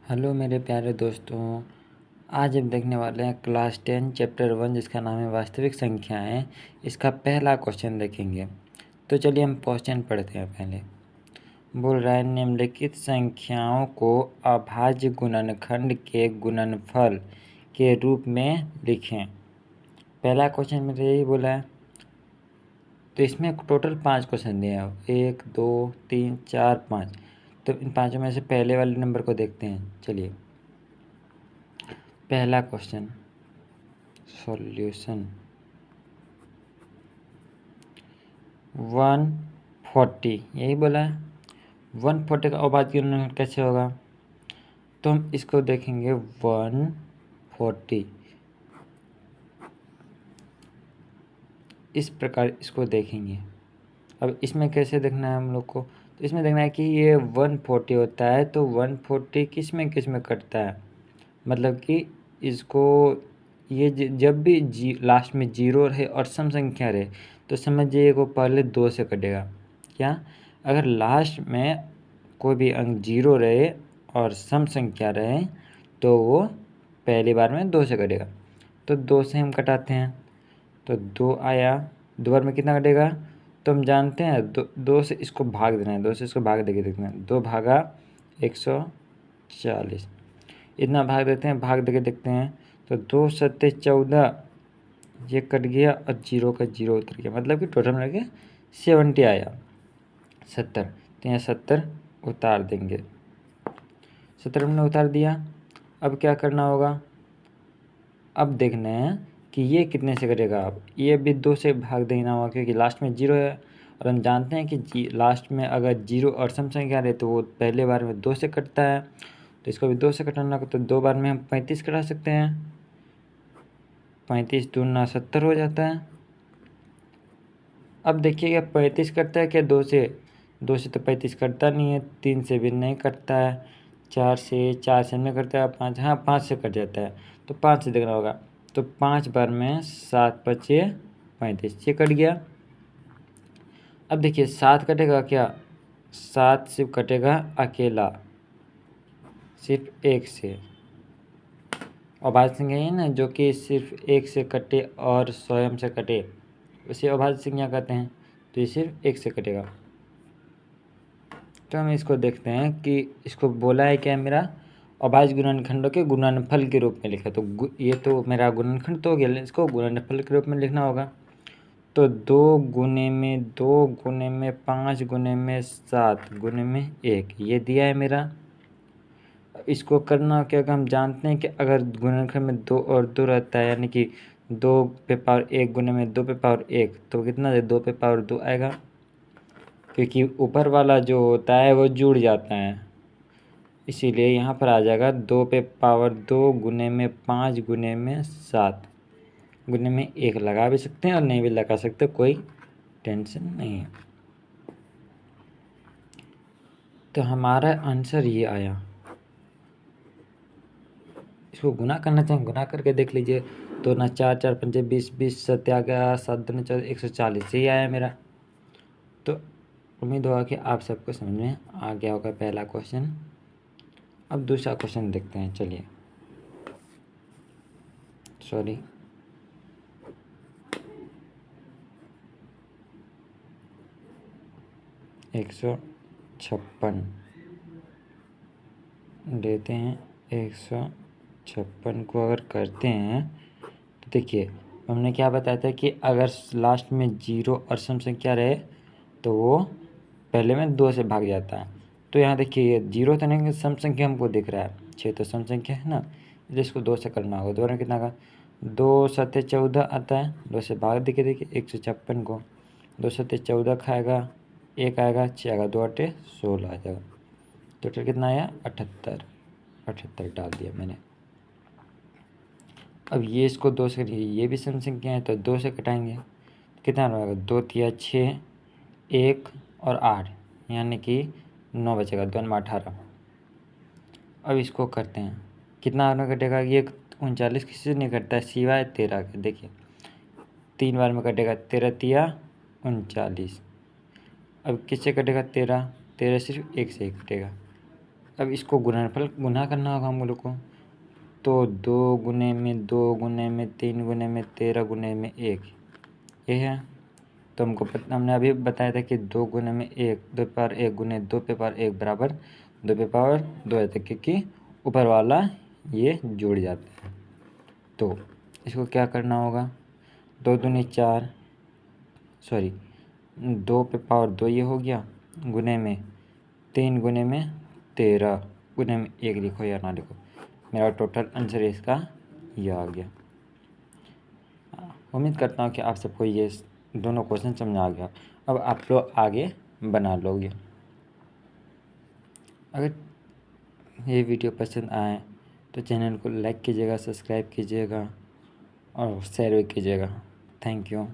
Hello मेरे प्यारे दोस्तों। आज हम देखने वाले हैं क्लास 10 चैप्टर 1 जिसका नाम है वास्तविक संख्याएं। इसका पहला क्वेश्चन देखेंगे। तो चलिए हम क्वेश्चन पढ़ते हैं। पहले बोल रहा है निम्नलिखित संख्याओं को अभाज्य गुणनखंड के गुणनफल के रूप में लिखें। पहला क्वेश्चन में यही बोला है। तो इसमें टोटल 5 क्वेश्चन दिए हैं, 1 2 3 4 5। तो इन पाँचों में से पहले वाले नंबर को देखते हैं। चलिए पहला क्वेश्चन सॉल्यूशन 140 यही बोला है। 140 का अभाज्य गुणनखंड कैसे होगा? तो हम इसको देखेंगे 140 इस प्रकार इसको देखेंगे। अब इसमें कैसे देखना है हम लोग को? तो इसमें देखना है कि ये 140 होता है तो 140 किस में कटता है। मतलब कि इसको ये जब भी लास्ट में जीरो रहे और सम संख्या रहे तो समझिए को पहले 2 से कटेगा। क्या? अगर लास्ट में कोई भी अंक जीरो रहे और सम संख्या रहे तो वो पहली बार में 2 से कटेगा। तो 2 से हम कटाते हैं तो 2 आया। 2 बार में कितना कटेगा? तो हम जानते हैं 2 से इसको भाग देना है। 2 से इसको भाग देके देखना है। 2 भागा 140 इतना भाग देते हैं। भाग देके देखते हैं तो 2 सत्ते 14 ये कट गया और जीरो का जीरो उतर गया। मतलब कि टोटल मिला के 70 आया। 70 तो यहाँ 70 उतार देंगे। 70 हमने उतार दिया। अब क्या करना होगा? अब देखना है कि ये कितने से कटेगा। अब ये भी 2 से भाग देना होगा क्योंकि लास्ट में जीरो है और हम जानते हैं कि लास्ट में अगर जीरो और सम संख्या रहे तो वो पहले बार में 2 से कटता है। तो इसको भी 2 से कटाना होगा तो 2 बार में हम 35 कटा सकते हैं। 35 दूना 70 हो जाता है। अब देखिएगा 35 कटता है क्या 2 से? 2 से तो 35 कटता नहीं है। 3 से भी नहीं कटता है। 4 से नहीं कटता है। 5 हाँ 5 से कट जाता है। तो 5 से देखना होगा। तो 5 बार में 7 पचे 35 ये कट गया। अब देखिए 7 कटेगा क्या? 7 सिर्फ कटेगा अकेला, सिर्फ 1 से। अभाज्य संख्या है ना जो कि सिर्फ 1 से कटे और स्वयं से कटे उसे अभाज्य संख्या कहते हैं। तो ये सिर्फ 1 से कटेगा। तो हम इसको देखते हैं कि इसको बोला है क्या मेरा अभाज्य गुणनखंडों के गुणनफल के रूप में लिखा। तो ये तो मेरा गुणनखंड तो हो गया, इसको गुणनफल के रूप में लिखना होगा। तो 2 गुने में 2 गुने में 5 गुने में 7 गुने में 1 ये दिया है मेरा। इसको करना क्या कि हम जानते हैं कि अगर गुणनखंड में 2 और 2 रहता है यानी कि 2 पे पावर 1 गुने में 2 पे पावर 1 तो कितना है 2 पे पावर 2 आएगा क्योंकि ऊपर वाला जो होता है वो जुड़ जाता है। इसीलिए यहाँ पर आ जाएगा 2 पे पावर 2 गुने में 5 गुने में 7 गुने में 1 लगा भी सकते हैं और नहीं भी लगा सकते, कोई टेंशन नहीं है। तो हमारा आंसर ये आया। इसको गुना करना चाहिए, गुना करके देख लीजिए। तो ना 4 4 पंजे 20 20 7 आ गया, 7 दूनी 140 से ही आया मेरा। तो उम्मीद होगा कि आप सबको समझ में आ गया होगा पहला क्वेश्चन। अब दूसरा क्वेश्चन देखते हैं। चलिए सॉरी 156 लेते हैं। 156 को अगर करते हैं तो देखिए हमने क्या बताया था कि अगर लास्ट में जीरो और सम संख्या रहे तो वो पहले में 2 से भाग जाता है। तो यहाँ देखिए ये जीरो तो नहीं, सम संख्या हमको दिख रहा है 6 तो सम संख्या है ना, इसलिए इसको 2 से करना होगा। दोबारा कितना का 2 सत्ते 14 आता है। 2 से भाग देखिए 156 को 2 सत्ते 14 खाएगा, 1 आएगा, 6 आएगा, 2 8 16 आ जाएगा। टोटल कितना आया 78 डाल दिया मैंने। अब ये इसको 2 से करिए, ये भी सम संख्या है तो 2 से कटाएंगे। कितना रहेगा 2 तिया 6 1 और 8 यानी कि 9 बचेगा। 2 में 18। अब इसको करते हैं कितना में कटेगा। ये 39 किसी से नहीं कटता है सिवाय 13 के। देखिए 3 बार में कटेगा 13 तिया 39। अब किससे कटेगा 13 सिर्फ 1 से ही कटेगा। अब इसको गुणनफल गुना करना होगा हम लोग को। तो 2 गुने में 2 गुने में 3 गुने में 13 गुने में 1 ये है। तो हमने अभी बताया था कि 2 गुने में 1 2 पे पावर 1 गुने 2 पे पावर 1 बराबर 2 पे पावर 2 है, क्योंकि ऊपर वाला ये जुड़ जाता है। तो इसको क्या करना होगा, 2 दूनी 4 सॉरी 2 पे पावर 2 ये हो गया, गुने में 3 गुने में 13 गुने में 1 लिखो या ना लिखो, मेरा टोटल आंसर इसका ये आ गया। उम्मीद करता हूँ कि आप सबको ये दोनों क्वेश्चन समझ आ गया। अब आप लोग आगे बना लोगे। अगर ये वीडियो पसंद आए तो चैनल को लाइक कीजिएगा, सब्सक्राइब कीजिएगा और शेयर भी कीजिएगा। Thank you.